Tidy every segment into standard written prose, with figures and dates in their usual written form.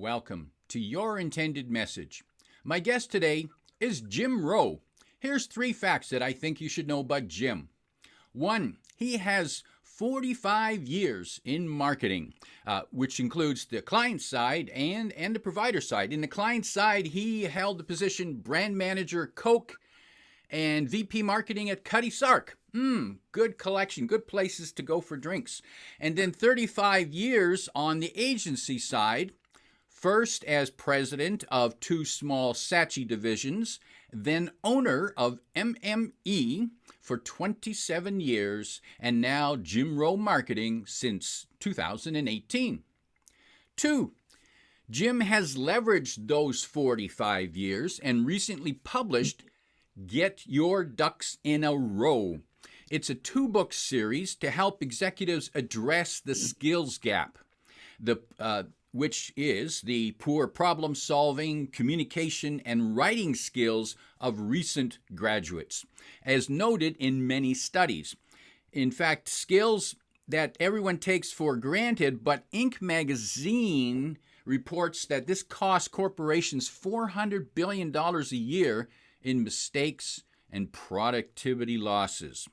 welcome to Your Intended Message. My guest today is Jim Rowe. Here's 3 facts that I think you should know about Jim. 1, he has 45 years in marketing, which includes the client side and the provider side. In the client side, he held the position brand manager Coke and VP marketing at Cutty Sark. Good collection, good places to go for drinks. And then 35 years on the agency side, first as president of 2 small Saatchi divisions, then owner of MME for 27 years, and now Jim Rowe Marketing since 2018. 2, Jim has leveraged those 45 years and recently published Get Your Ducks in a Row. It's a 2-book series to help executives address the skills gap, which is the poor problem-solving, communication, and writing skills of recent graduates, as noted in many studies. In fact, skills that everyone takes for granted, but Inc. magazine reports that this costs corporations $400 billion a year in mistakes and productivity losses.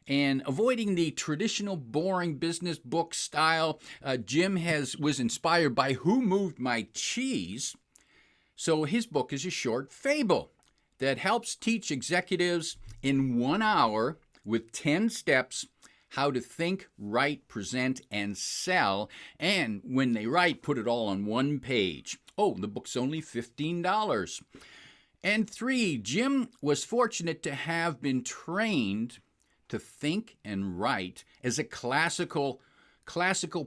And avoiding the traditional boring business book style, Jim was inspired by Who Moved My Cheese? So his book is a short fable that helps teach executives in 1 hour with 10 steps how to think, write, present, and sell. And when they write, put it all on 1 page. Oh, the book's only $15. And 3, Jim was fortunate to have been trained to think and write as a classical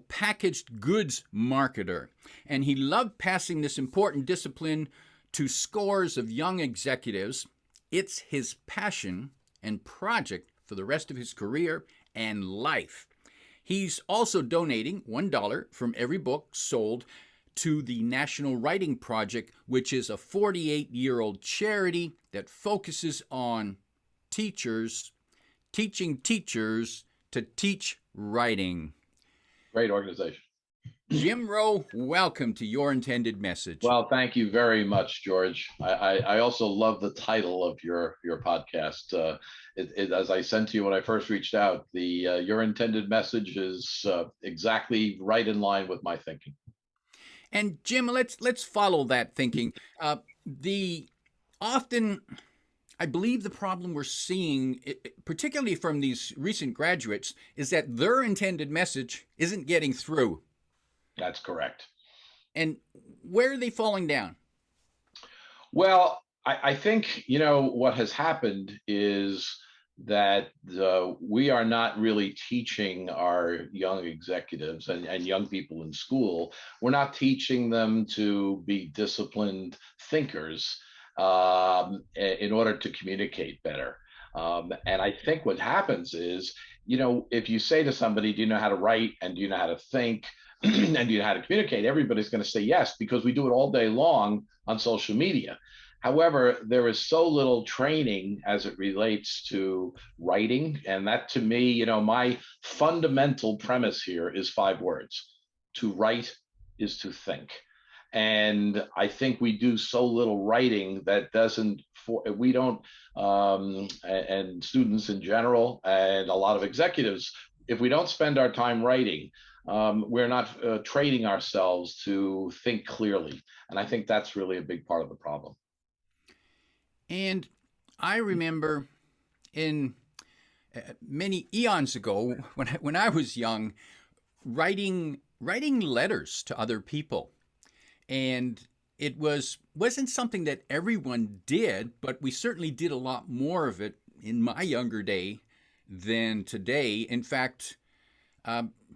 packaged goods marketer. And he loved passing this important discipline to scores of young executives. It's his passion and project for the rest of his career and life. He's also donating $1 from every book sold to the National Writing Project, which is a 48-year-old charity that focuses on teaching teachers to teach writing. Great organization. Jim Rowe, welcome to Your Intended Message. Well, thank you very much, George. I also love the title of your podcast. As I sent to you when I first reached out, the Your Intended Message is exactly right in line with my thinking. And Jim, let's follow that thinking. I believe the problem we're seeing, particularly from these recent graduates, is that their intended message isn't getting through. That's correct. And where are they falling down? Well, I think, what has happened is that we are not really teaching our young executives and young people in school. We're not teaching them to be disciplined thinkers in order to communicate better. And I think what happens is, if you say to somebody, do you know how to write and do you know how to think and do you know how to communicate? Everybody's going to say yes, because we do it all day long on social media. However, there is so little training as it relates to writing. And that, to me, my fundamental premise here is 5 words. To write is to think. And I think we do so little writing that and students in general, and a lot of executives, if we don't spend our time writing, we're not training ourselves to think clearly. And I think that's really a big part of the problem. And I remember in many eons ago, when I was young, writing letters to other people. And it wasn't something that everyone did, but we certainly did a lot more of it in my younger day than today. In fact,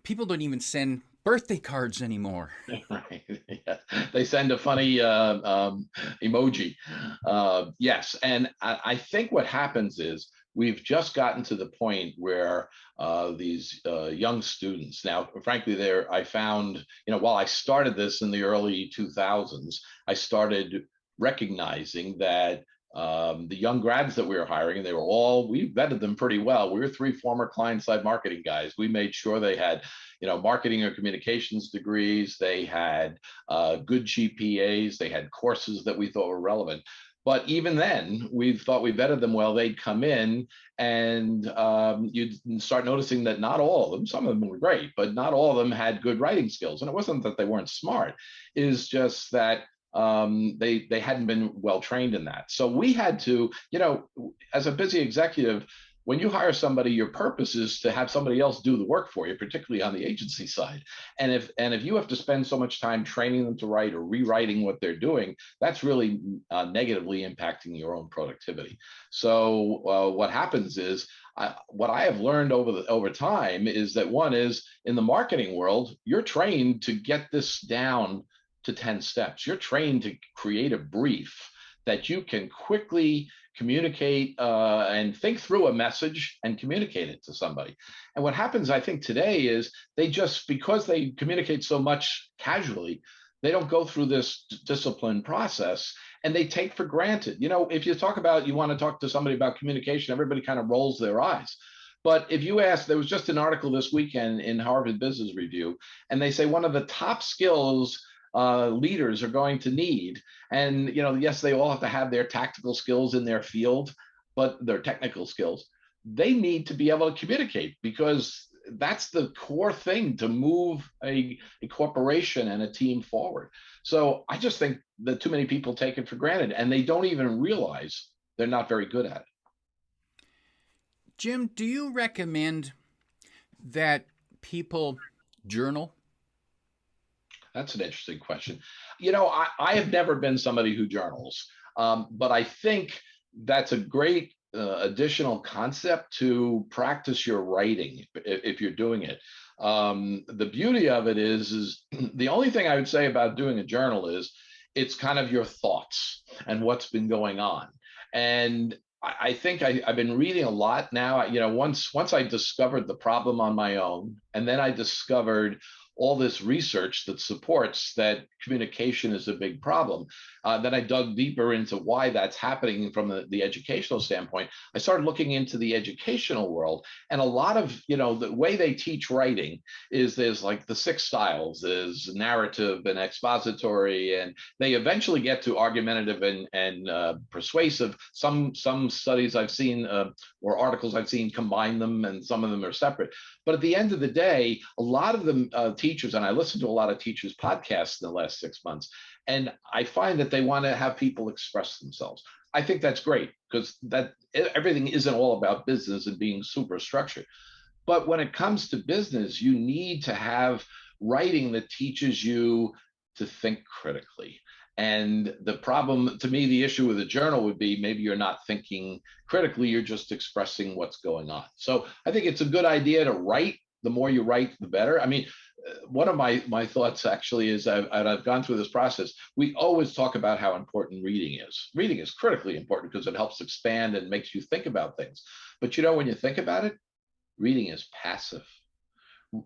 people don't even send birthday cards anymore. Right. Yeah. They send a funny emoji. Yes. And I think what happens is we've just gotten to the point where these young students, now, frankly, I found, while I started this in the early 2000s, I started recognizing that The young grads that we were hiring, and we vetted them pretty well. We were three former client-side marketing guys. We made sure they had, marketing or communications degrees. They had good GPAs. They had courses that we thought were relevant. But even then, we thought we vetted them well. They'd come in, and you'd start noticing that not all of them, some of them were great, but not all of them had good writing skills. And it wasn't that they weren't smart, is just that they hadn't been well trained in that. So we had to, as a busy executive, when you hire somebody, your purpose is to have somebody else do the work for you, particularly on the agency side. And if you have to spend so much time training them to write or rewriting what they're doing, that's really negatively impacting your own productivity. So what happens is, what I have learned over time is that one is, in the marketing world, you're trained to get this down to 10 steps. You're trained to create a brief that you can quickly communicate and think through a message and communicate it to somebody. And what happens, I think, today is because they communicate so much casually, they don't go through this disciplined process, and they take for granted. If you want to talk to somebody about communication, everybody kind of rolls their eyes. But if you ask, there was just an article this weekend in Harvard Business Review, and they say one of the top skills leaders are going to need. And, yes, they all have to have their tactical skills in their field, but their technical skills, they need to be able to communicate, because that's the core thing to move a corporation and a team forward. So I just think that too many people take it for granted, and they don't even realize they're not very good at it. Jim, do you recommend that people journal? That's an interesting question. I have never been somebody who journals, but I think that's a great additional concept to practice your writing if you're doing it. The beauty of it is the only thing I would say about doing a journal is it's kind of your thoughts and what's been going on. And I think I've been reading a lot now. Once I discovered the problem on my own, and then I discovered all this research that supports that communication is a big problem. Then I dug deeper into why that's happening from the educational standpoint. I started looking into the educational world, and a lot of, the way they teach writing is there's like the 6 styles, there's narrative and expository, and they eventually get to argumentative and persuasive. Some studies I've seen or articles I've seen combine them, and some of them are separate. But at the end of the day, a lot of them teachers, and I listened to a lot of teachers' podcasts in the last 6 months, and I find that they want to have people express themselves. I think that's great, because that everything isn't all about business and being super structured. But when it comes to business, you need to have writing that teaches you to think critically. And the problem, to me, the issue with a journal would be maybe you're not thinking critically, you're just expressing what's going on. So I think it's a good idea to write. The more you write, the better. I mean, one of my thoughts actually is, I've gone through this process. We always talk about how important reading is. Reading is critically important because it helps expand and makes you think about things. But when you think about it, reading is passive.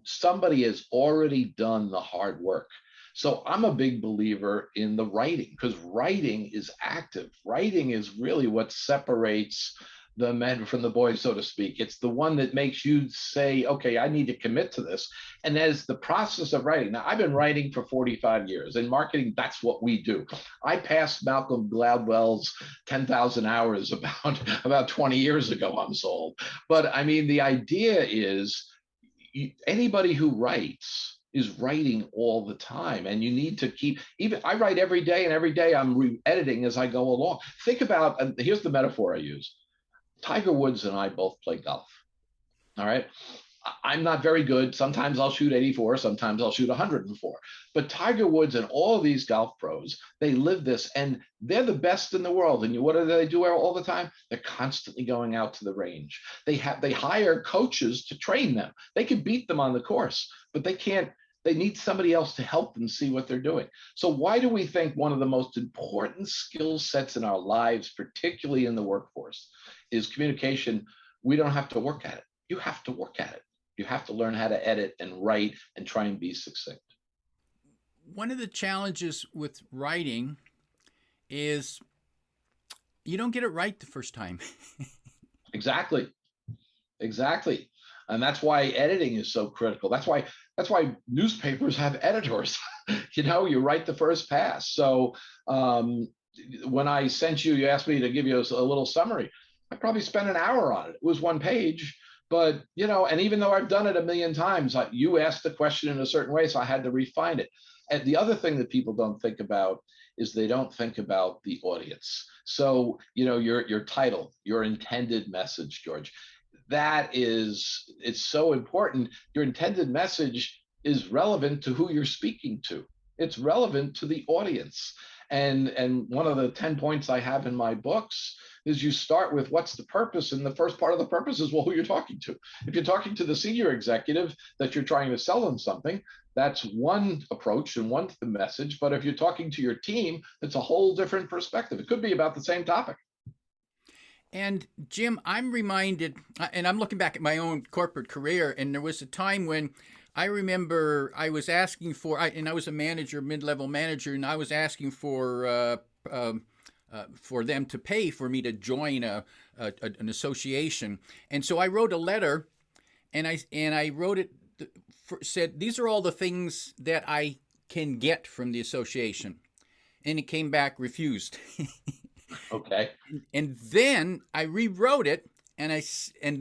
Somebody has already done the hard work. So I'm a big believer in the writing, because writing is active. Writing is really what separates the men from the boys, so to speak. It's the one that makes you say, okay, I need to commit to this. And as the process of writing, now I've been writing for 45 years. In marketing, that's what we do. I passed Malcolm Gladwell's 10,000 hours about 20 years ago, I'm sold. But I mean, the idea is anybody who writes is writing all the time, and you need to keep, even I write every day, and every day I'm re-editing as I go along. Think about, here's the metaphor I use. Tiger Woods and I both play golf. All right. I'm not very good. Sometimes I'll shoot 84, sometimes I'll shoot 104. But Tiger Woods and all of these golf pros, they live this, and they're the best in the world. And what do they do all the time? They're constantly going out to the range. They hire coaches to train them. They can beat them on the course, but they can't. They need somebody else to help them see what they're doing. So why do we think one of the most important skill sets in our lives, particularly in the workforce, is communication? We don't have to work at it. You have to work at it. You have to learn how to edit and write and try and be succinct. One of the challenges with writing is you don't get it right the first time. Exactly. Exactly. And that's why editing is so critical. That's why newspapers have editors. You write the first pass. So um, when I sent you, you asked me to give you a little summary. I probably spent an hour on it. It was one page, but and even though I've done it a million times, you asked the question in a certain way, so I had to refine it. And the other thing that people don't think about is they don't think about the audience. So your title, your intended message, George, it's so important. Your intended message is relevant to who you're speaking to. It's relevant to the audience. And one of the 10 points I have in my books is you start with what's the purpose, and the first part of the purpose is, well, who you're talking to. If you're talking to the senior executive that you're trying to sell them something, that's one approach and one message. But if you're talking to your team, it's a whole different perspective. It could be about the same topic. And Jim, I'm reminded, and I'm looking back at my own corporate career, and there was a time when I remember I was asking and I was a manager, mid-level manager, and I was asking for them to pay for me to join an association. And so I wrote a letter, and I wrote it, said, these are all the things that I can get from the association. And it came back refused. Okay. And then I rewrote it, and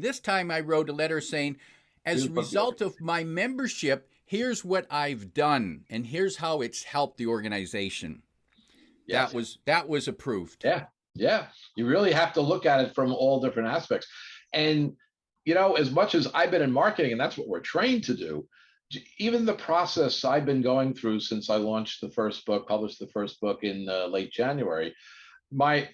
this time I wrote a letter saying, as a result of my membership, here's what I've done, and here's how it's helped the organization. Yes. That was approved. Yeah, yeah. You really have to look at it from all different aspects. And as much as I've been in marketing, and that's what we're trained to do, even the process I've been going through since I launched published the first book in late January.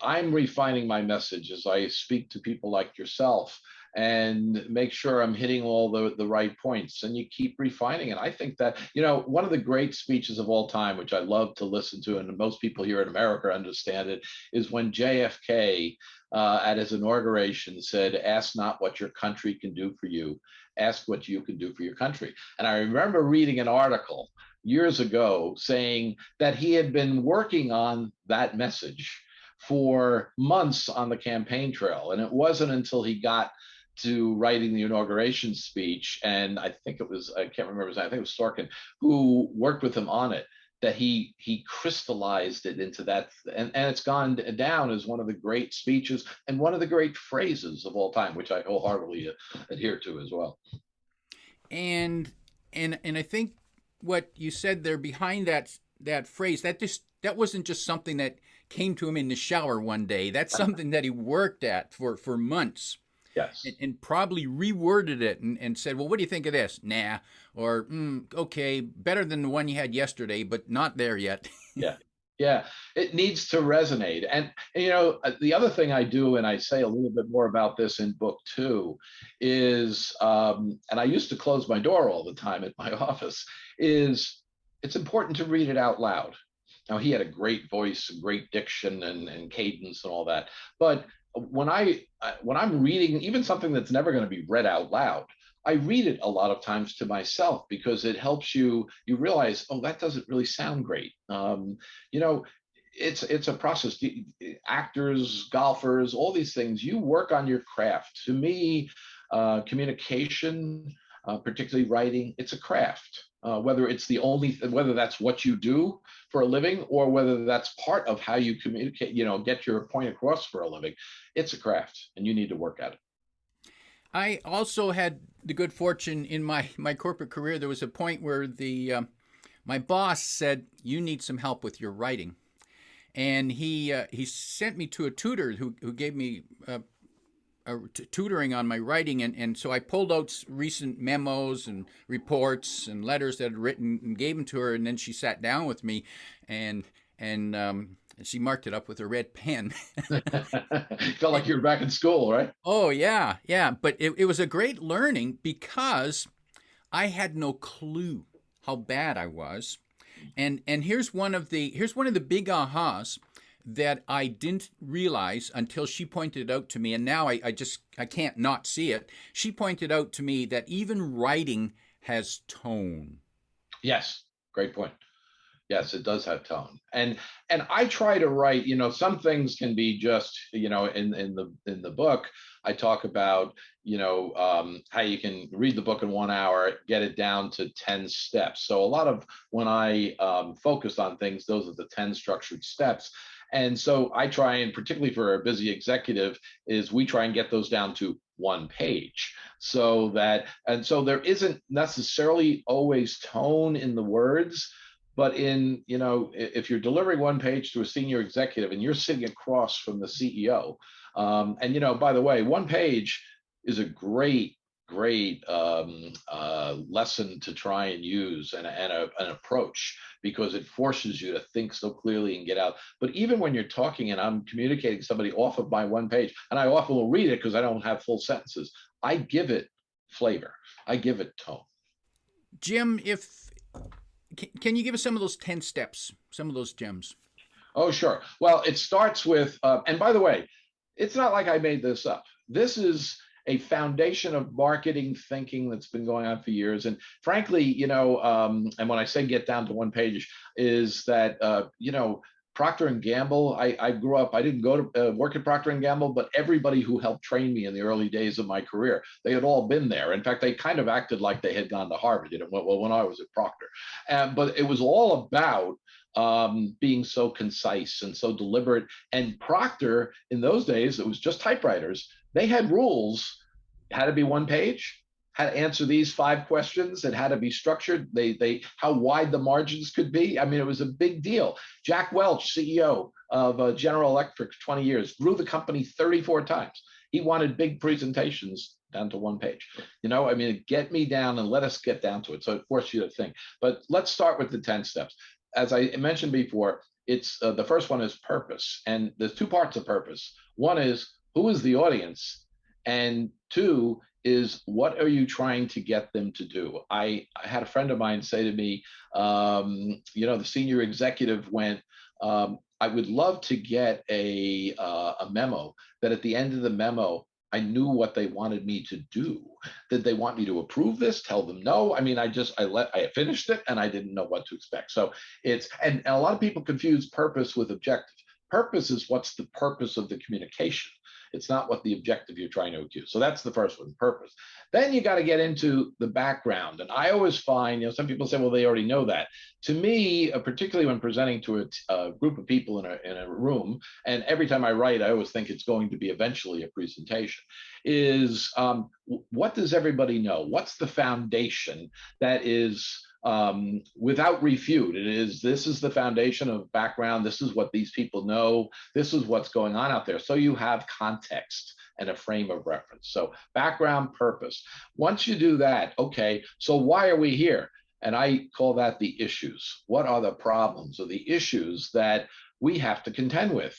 I'm refining my message as I speak to people like yourself and make sure I'm hitting all the right points, and you keep refining it. I think that, one of the great speeches of all time, which I love to listen to, and most people here in America understand it, is when JFK at his inauguration said, "Ask not what your country can do for you, ask what you can do for your country." And I remember reading an article years ago saying that he had been working on that message for months on the campaign trail. And it wasn't until he got to writing the inauguration speech, and I can't remember his name, I think it was Sorkin, who worked with him on it, that he crystallized it into that. And it's gone down as one of the great speeches and one of the great phrases of all time, which I wholeheartedly adhere to as well. And I think what you said there behind that phrase, that wasn't just something that came to him in the shower one day. That's something that he worked at for months. Yes. And probably reworded it and said, well, what do you think of this? Nah. Or, okay, better than the one you had yesterday, but not there yet. Yeah. Yeah. It needs to resonate. And, the other thing I do, and I say a little bit more about this in book 2, is, and I used to close my door all the time at my office, is it's important to read it out loud. Now, he had a great voice, great diction, and cadence and all that. But when I'm reading even something that's never going to be read out loud, I read it a lot of times to myself, because it helps you realize, oh, that doesn't really sound great. It's a process. Actors, golfers, all these things, you work on your craft. To me, communication, particularly writing, it's a craft. Whether that's what you do for a living, or whether that's part of how you communicate, get your point across for a living, it's a craft, and you need to work at it. I also had the good fortune in my corporate career. There was a point where my boss said, "You need some help with your writing," and he sent me to a tutor who gave me tutoring on my writing, and so I pulled out recent memos and reports and letters that I'd written and gave them to her, and then she sat down with me, and she marked it up with a red pen. Felt like you were back in school, right? Oh yeah, but it was a great learning, because I had no clue how bad I was, and here's one of the big ahas that I didn't realize until she pointed it out to me, and now I can't not see it. She pointed out to me that even writing has tone. Yes, great point. Yes, it does have tone. And I try to write, some things can be just, in the book, I talk about, how you can read the book in 1 hour, get it down to 10 steps. So a lot of when I focus on things, those are the 10 structured steps. And so I try, and particularly for a busy executive, is we try and get those down to 1 page, so there isn't necessarily always tone in the words, but if you're delivering 1 page to a senior executive and you're sitting across from the CEO, and by the way, 1 page is a great lesson to try and use, and an approach, because it forces you to think so clearly and get out. But even when you're talking and I'm communicating somebody off of my 1 page, and I often will read it because I don't have full sentences, I give it flavor, I give it tone. Jim, if can you give us some of those 10 steps, some of those gems? Oh, sure. Well, it starts with, and by the way, it's not like I made this up. This is a foundation of marketing thinking that's been going on for years. And frankly, and when I say get down to 1 page, is that, Procter and Gamble. I grew up. I didn't go to work at Procter and Gamble, but everybody who helped train me in the early days of my career, they had all been there. In fact, they kind of acted like they had gone to Harvard. Well, when I was at Procter, but it was all about being so concise and so deliberate. And Procter, in those days, it was just typewriters. They had rules. It had to be 1 page, had to answer these 5 questions. It had to be structured. They how wide the margins could be. I mean, it was a big deal. Jack Welch, CEO of General Electric, 20 years, grew the company 34 times. He wanted big presentations down to 1 page. I mean, get me down and let us get down to it. So it forced you to think. But let's start with the 10 steps. As I mentioned before, it's the first one is purpose. And there's 2 parts of purpose. One is, who is the audience? And 2 is, what are you trying to get them to do? I had a friend of mine say to me, the senior executive went, I would love to get a memo that at the end of the memo, I knew what they wanted me to do. Did they want me to approve this? Tell them no. I mean, I finished it and I didn't know what to expect. So and a lot of people confuse purpose with objective. Purpose is what's the purpose of the communication. It's not what the objective you're trying to achieve. So that's the first one, purpose. Then you got to get into the background. And I always find, some people say, well, they already know that. To me, particularly when presenting to a group of people in a room, and every time I write, I always think it's going to be eventually a presentation, is what does everybody know? What's the foundation that is without refute? This is the foundation of background. This is what these people know. This is what's going on out there. So you have context and a frame of reference. So background, purpose. Once you do that, okay, so why are we here? And I call that the issues. What are the problems or the issues that we have to contend with?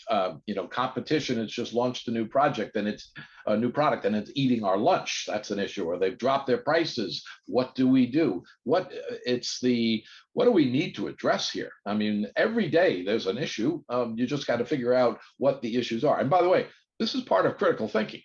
Competition has just launched a new project and it's a new product and it's eating our lunch. That's an issue. Or they've dropped their prices. What do we do? What do we need to address here? I mean, every day there's an issue. You just got to figure out what the issues are. And by the way, this is part of critical thinking,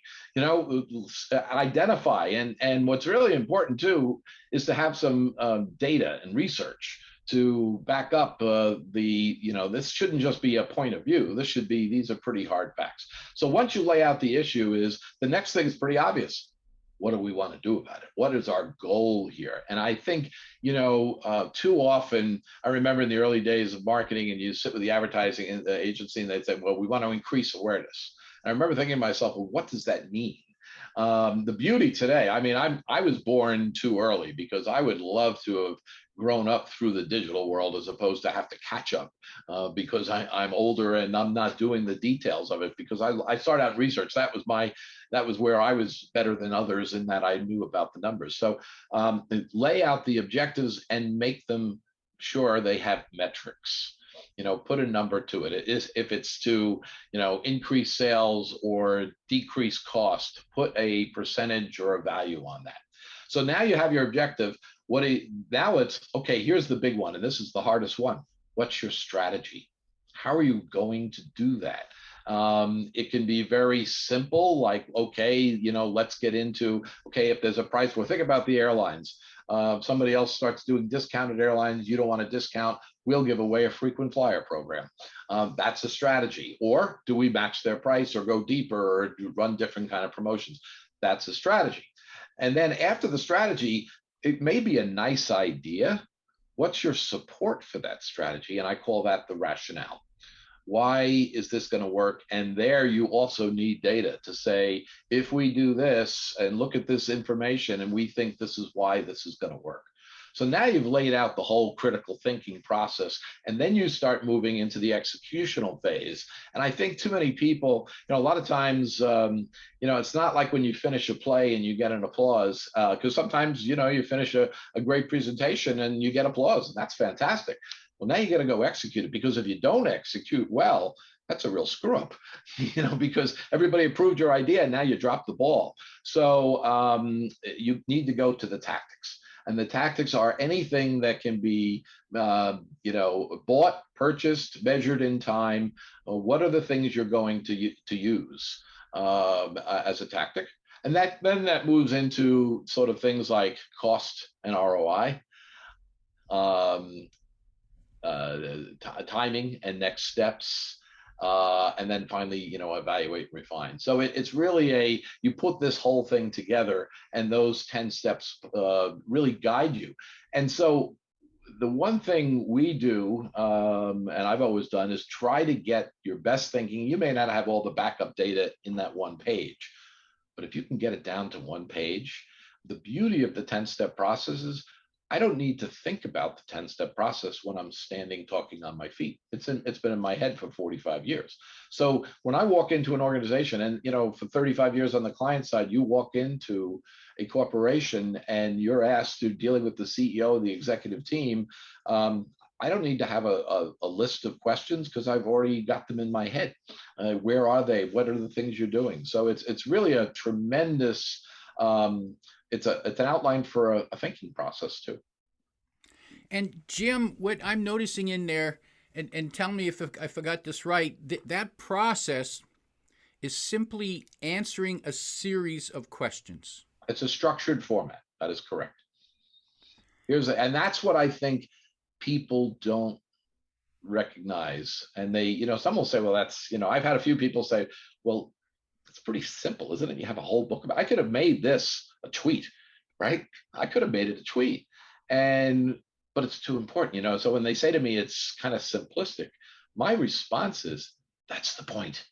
identify. And what's really important too is to have some data and research to back up this shouldn't just be a point of view. These are pretty hard facts. So once you lay out the issue, the next thing is pretty obvious. What do we want to do about it? What is our goal here? And I think, too often, I remember in the early days of marketing, and you sit with the advertising agency and they'd say, well, we want to increase awareness. And I remember thinking to myself, well, what does that mean? The beauty today, I mean, I was born too early, because I would love to have grown up through the digital world as opposed to have to catch up, because I'm older and I'm not doing the details of it, because I started out in research. That was where I was better than others, in that I knew about the numbers. So lay out the objectives and make them sure they have metrics. Put a number to it. If it's to, increase sales or decrease cost, put a percentage or a value on that. So now you have your objective. Now it's, okay, here's the big one. And this is the hardest one. What's your strategy? How are you going to do that? It can be very simple, like, okay, let's get into, okay, if there's a price war, think about the airlines. Somebody else starts doing discounted airlines. You don't want a discount. We'll give away a frequent flyer program. That's a strategy. Or do we match their price or go deeper or run different kind of promotions? That's a strategy. And then after the strategy, it may be a nice idea. What's your support for that strategy? And I call that the rationale. Why is this going to work? And there you also need data to say, if we do this and look at this information and we think this is why this is going to work. So now you've laid out the whole critical thinking process, and then you start moving into the executional phase. And I think too many people, a lot of times, it's not like when you finish a play and you get an applause, because sometimes, you finish a great presentation and you get applause, and that's fantastic. Well, now you got to go execute it, because if you don't execute well, that's a real screw up, because everybody approved your idea and now you dropped the ball. So you need to go to the tactics. And the tactics are anything that can be, bought, purchased, measured in time. What are the things you're going to use as a tactic? And then that moves into sort of things like cost and ROI, timing and next steps. And then finally, evaluate and refine. So it's really you put this whole thing together, and those 10 steps really guide you. And so the one thing we do, and I've always done, is try to get your best thinking. You may not have all the backup data in that one page, but if you can get it down to one page, the beauty of the 10-step process is I don't need to think about the 10-step process when I'm standing talking on my feet. It's been in my head for 45 years. So when I walk into an organization, and for 35 years on the client side, you walk into a corporation and you're asked to dealing with the CEO, the executive team. I don't need to have a list of questions because I've already got them in my head. Where are they? What are the things you're doing? So it's really a tremendous. It's an outline for a thinking process too. And Jim, what I'm noticing in there, and tell me if I forgot this right, that process is simply answering a series of questions. It's a structured format. That is correct. And that's what I think people don't recognize. And they, some will say, well, that's, I've had a few people say, well, it's pretty simple, isn't it? You have a whole book about. I could have made this a tweet, right? I could have made it a tweet, but it's too important, So when they say to me it's kind of simplistic, my response is, that's the point.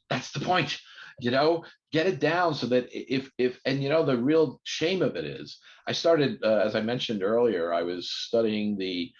That's the point. Get it down so that if the real shame of it is, I started, as I mentioned earlier, I was studying the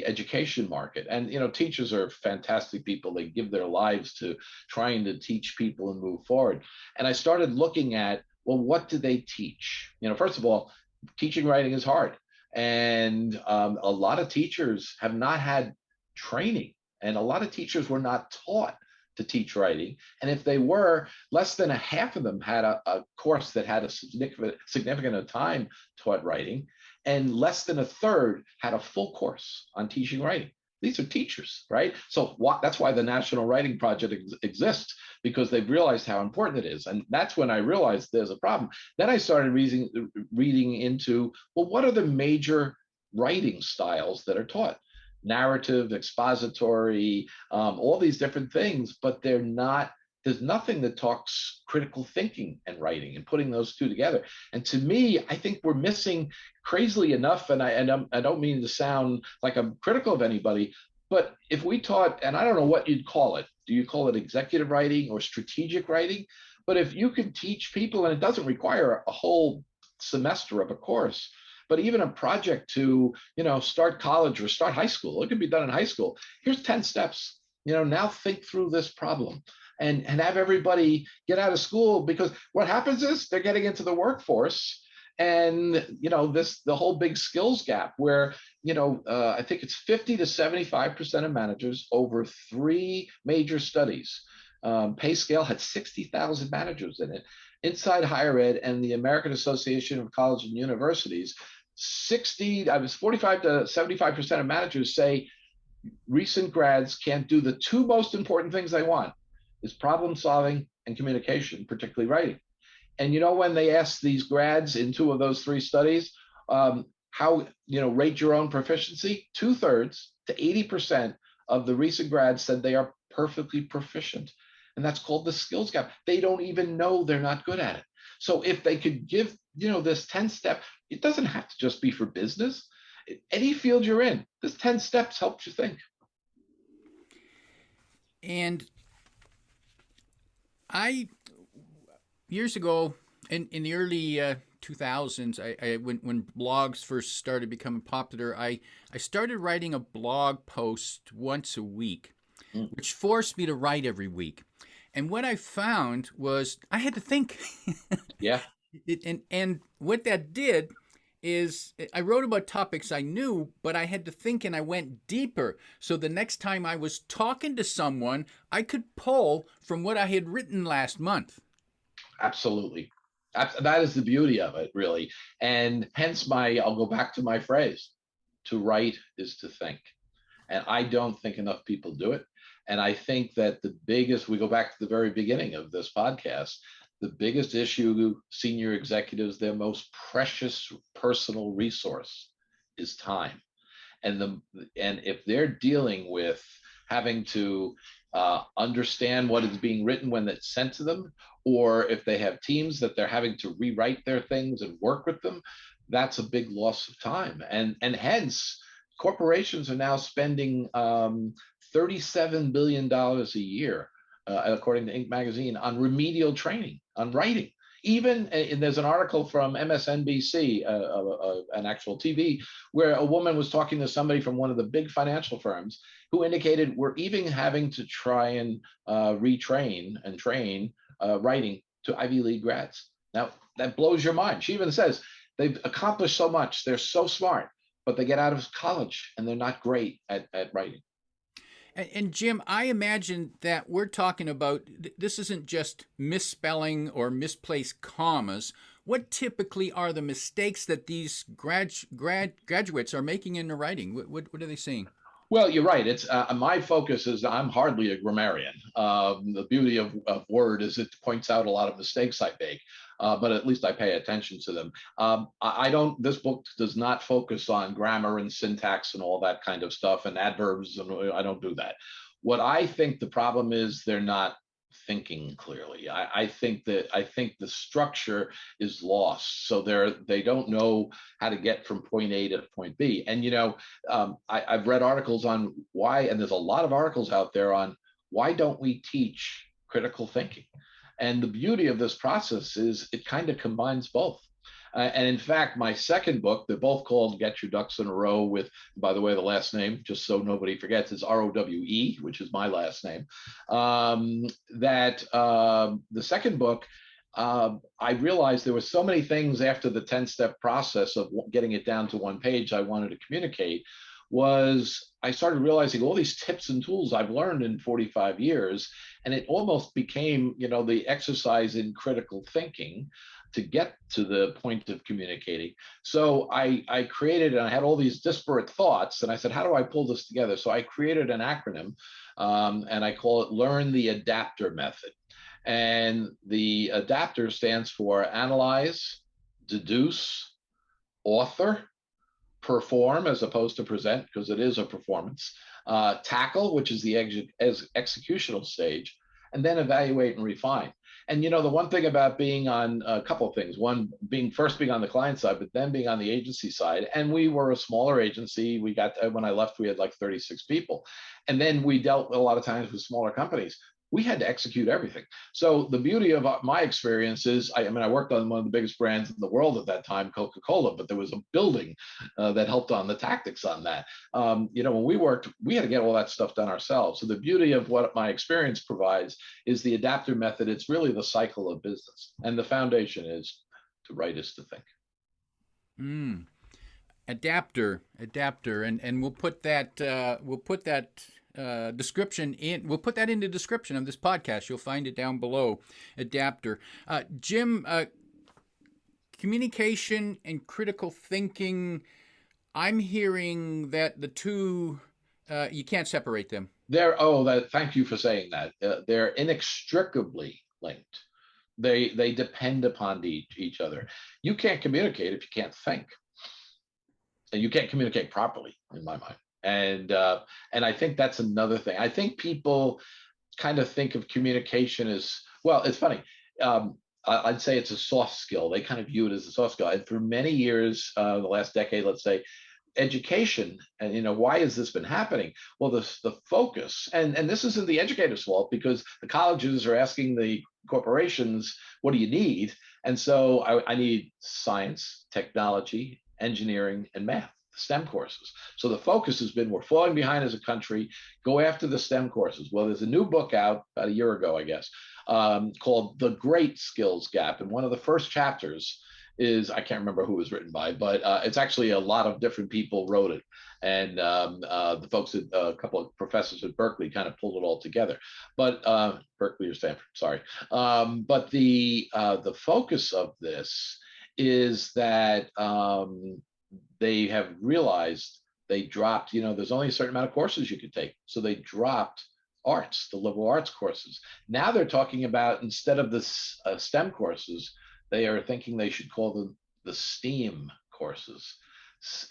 education market, and teachers are fantastic people. They give their lives to trying to teach people and move forward. And I started looking at, well, what do they teach? First of all, teaching writing is hard, and a lot of teachers have not had training, and a lot of teachers were not taught to teach writing. And if they were, less than a half of them had a course that had a significant time taught writing, and less than a third had a full course on teaching writing. These are teachers, right? So that's why the National Writing Project exists, because they've realized how important it is. And that's when I realized there's a problem. Then I started reading into, well, what are the major writing styles that are taught? Narrative, expository, all these different things, but there's nothing that talks critical thinking and writing and putting those two together. And to me, I think we're missing, crazily enough, and I don't mean to sound like I'm critical of anybody, but if we taught, and I don't know what you'd call it, do you call it executive writing or strategic writing? But if you could teach people, and it doesn't require a whole semester of a course, but even a project to, start college or start high school, it could be done in high school. Here's 10 steps, now think through this problem. And have everybody get out of school, because what happens is they're getting into the workforce, and the whole big skills gap where I think it's 50 to 75% of managers over 3 major studies. Pay Scale had 60,000 managers in it. Inside Higher Ed and the American Association of Colleges and Universities, 45 to 75% of managers say recent grads can't do the 2 most important things they want, is problem solving and communication, particularly writing. And when they asked these grads in 2 of those 3 studies, how, rate your own proficiency. 2/3 to 80% of the recent grads said they are perfectly proficient. And that's called the skills gap. They don't even know they're not good at it. So if they could give, this 10 step, it doesn't have to just be for business. Any field you're in, this 10 steps helps you think. And I, years ago, in the early 2000s, when blogs first started becoming popular, I started writing a blog post once a week, which forced me to write every week. And what I found was I had to think. Yeah. And what that did is I wrote about topics I knew, but I had to think and I went deeper. So the next time I was talking to someone, I could pull from what I had written last month. Absolutely. That is the beauty of it, really. And hence I'll go back to my phrase, to write is to think. And I don't think enough people do it. And I think that we go back to the very beginning of this podcast, the biggest issue senior executives, their most precious personal resource is time. And if they're dealing with having to understand what is being written when it's sent to them, or if they have teams that they're having to rewrite their things and work with them, that's a big loss of time. And hence, corporations are now spending $37 billion a year, according to Inc. magazine, on remedial training, on writing. Even there's an article from MSNBC, an actual TV, where a woman was talking to somebody from one of the big financial firms who indicated we're even having to try and retrain and train writing to Ivy League grads. Now, that blows your mind. She even says they've accomplished so much. They're so smart, but they get out of college and they're not great at writing. And Jim, I imagine that we're talking about, this isn't just misspelling or misplaced commas. What typically are the mistakes that these graduates are making in their writing? What are they saying? Well, you're right. It's my focus is I'm hardly a grammarian. The beauty of Word is it points out a lot of mistakes I make, but at least I pay attention to them. I don't. This book does not focus on grammar and syntax and all that kind of stuff and adverbs, and I don't do that. What I think the problem is they're not thinking clearly. I think the structure is lost, so they don't know how to get from point A to point B. And I've read articles on why, and there's a lot of articles out there on why don't we teach critical thinking. And the beauty of this process is it kind of combines both. And in fact, my second book, they're both called Get Your Ducks in a Row with, by the way, the last name, just so nobody forgets, is Rowe, which is my last name. The second book, I realized there were so many things after the 10-step process of getting it down to one page I wanted to communicate. I started realizing all these tips and tools I've learned in 45 years, and it almost became, the exercise in critical thinking to get to the point of communicating. So I created, and I had all these disparate thoughts, and I said, how do I pull this together? So I created an acronym, and I call it Learn the Adapter Method. And the adapter stands for analyze, deduce, author, perform as opposed to present, because it is a performance, tackle, which is the executional stage, and then evaluate and refine. And the one thing about being on a couple of things, one being on the client side, but then being on the agency side, and we were a smaller agency. When I left, we had like 36 people, and then we dealt a lot of times with smaller companies. We had to execute everything. So the beauty of my experience is, I worked on one of the biggest brands in the world at that time, Coca-Cola, but there was a building that helped on the tactics on that. When we worked, we had to get all that stuff done ourselves. So the beauty of what my experience provides is the adapter method. It's really the cycle of business. And the foundation is to write is to think. Adapter, and we'll put that description in. We'll put that in the description of this podcast. You'll find it down below. Adapter. Jim, communication and critical thinking. I'm hearing that the two, you can't separate them. Thank you for saying that. They're inextricably linked. They depend upon each other. You can't communicate if you can't think. and you can't communicate properly, in my mind. And I think that's another thing. I think people kind of think of communication as, well, it's funny. I'd say it's a soft skill. They kind of view it as a soft skill. And for many years, the last decade, let's say, education, and why has this been happening? Well, the focus, and this isn't the educator's fault, because the colleges are asking the corporations, what do you need? And so I need science, technology, engineering, and math, STEM courses. So the focus has been, we're falling behind as a country, go after the STEM courses. Well, there's a new book out about a year ago, I guess, called The Great Skills Gap. And one of the first chapters is, I can't remember who it was written by, but it's actually a lot of different people wrote it. And the folks at a couple of professors at Berkeley kind of pulled it all together. But Berkeley or Stanford, sorry. But the focus of this is that they have realized they dropped, there's only a certain amount of courses you could take. So they dropped arts, the liberal arts courses. Now they're talking about, instead of the STEM courses, they are thinking they should call them the STEAM courses.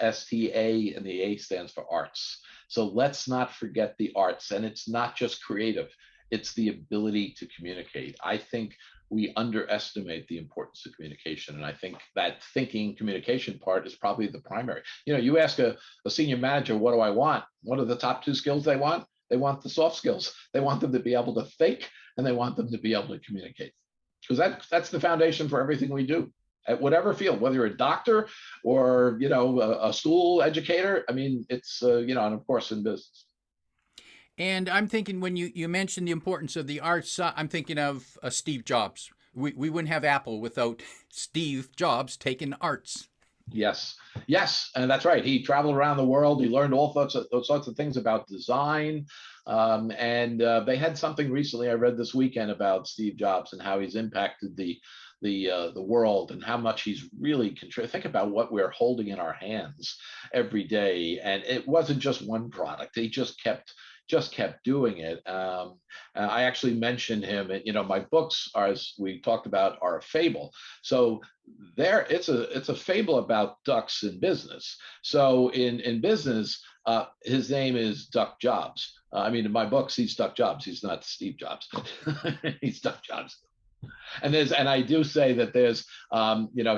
STA, and the A stands for arts. So let's not forget the arts. And it's not just creative, it's the ability to communicate. I think we underestimate the importance of communication. And I think that thinking communication part is probably the primary. You ask a senior manager, what do I want? What are the top 2 skills they want? They want the soft skills. They want them to be able to think, and they want them to be able to communicate. Because that's the foundation for everything we do at whatever field, whether you're a doctor or, a school educator. I mean, it's, and of course in business. And I'm thinking, when you mentioned the importance of the arts, I'm thinking of Steve Jobs. We wouldn't have Apple without Steve Jobs taking arts. Yes, and that's right. He traveled around the world. He learned all sorts of things about design. And they had something recently I read this weekend about Steve Jobs and how he's impacted the world, and how much he's really contributed. Think about what we're holding in our hands every day, and it wasn't just one product. He just kept doing it. I actually mentioned him. My books, are, as we talked about, are a fable. So it's a fable about ducks in business. So in business, his name is Duck Jobs. In my books, he's Duck Jobs. He's not Steve Jobs. He's Duck Jobs. And I do say that there's,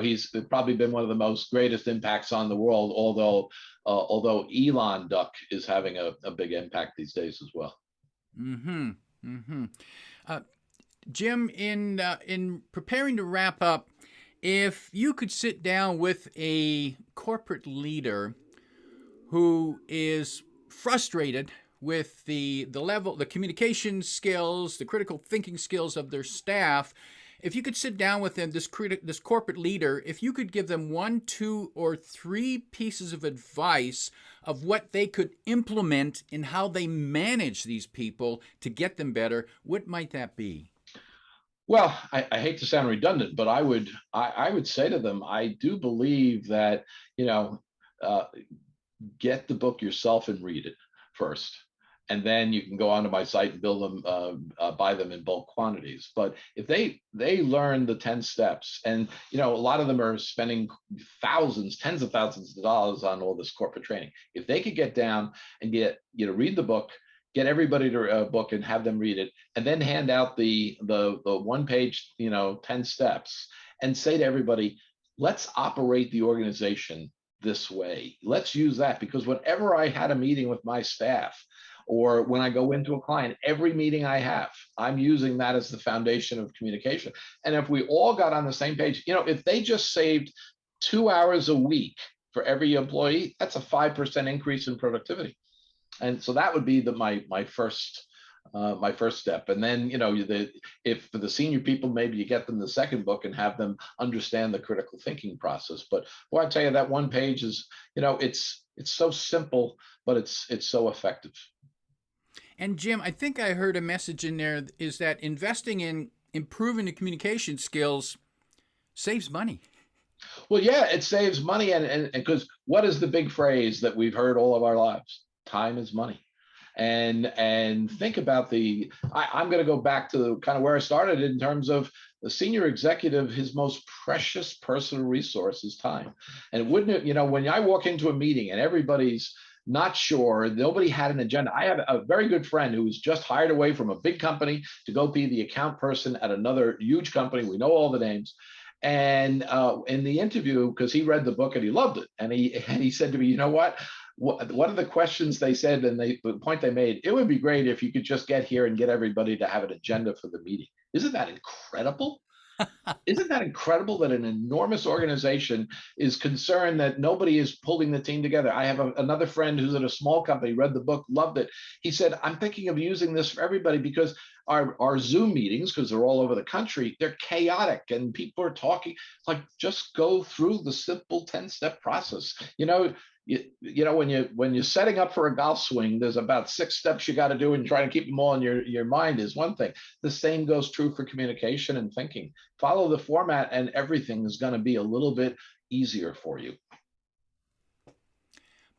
he's probably been one of the most greatest impacts on the world, although Elon Duck is having a big impact these days as well. Mm-hmm. Mm-hmm. Jim, in preparing to wrap up, if you could sit down with a corporate leader who is frustrated with the level, the communication skills, the critical thinking skills of their staff, if you could sit down with them, this corporate leader, if you could give them 1, 2, or 3 pieces of advice of what they could implement in how they manage these people to get them better, what might that be? Well, I hate to sound redundant, but I would say to them, I do believe that, get the book yourself and read it first. And then you can go onto my site and build them, buy them in bulk quantities. But if they learn the 10 steps, and a lot of them are spending thousands, tens of thousands of dollars on all this corporate training. If they could get down and read the book, get everybody to a book and have them read it, and then hand out the 1-page, 10 steps, and say to everybody, let's operate the organization this way. Let's use that, because whenever I had a meeting with my staff, or when I go into a client, every meeting I have, I'm using that as the foundation of communication. And if we all got on the same page, if they just saved 2 hours a week for every employee, that's a 5% increase in productivity. And so that would be my first step. And then, if for the senior people, maybe you get them the second book and have them understand the critical thinking process. But boy, I tell you, that 1 page is, it's so simple, but it's so effective. And Jim, I think I heard a message in there is that investing in improving the communication skills saves money. Well, yeah, it saves money. And because what is the big phrase that we've heard all of our lives? Time is money. and think about I'm going to go back to kind of where I started in terms of the senior executive. His most precious personal resource is time. And wouldn't it, when I walk into a meeting and everybody's not sure, nobody had an agenda. I have a very good friend who was just hired away from a big company to go be the account person at another huge company. We know all the names. And in the interview, because he read the book and he loved it, and he said to me, you know what? One of the questions they said, and the point they made, it would be great if you could just get here and get everybody to have an agenda for the meeting. Isn't that incredible? Isn't that incredible that an enormous organization is concerned that nobody is pulling the team together? I have another friend who's at a small company, read the book, loved it. He said, I'm thinking of using this for everybody because our Zoom meetings, because they're all over the country, they're chaotic and people are talking. It's like, just go through the simple 10-step process. When you're setting up for a golf swing, there's about 6 steps you got to do, and trying to keep them all in your mind is one thing. The same goes true for communication and thinking. Follow the format and everything is going to be a little bit easier for you.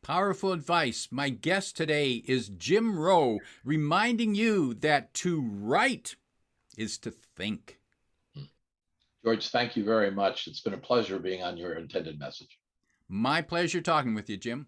Powerful advice. My guest today is Jim Rowe, reminding you that to write is to think. George, thank you very much. It's been a pleasure being on your intended message. My pleasure talking with you, Jim.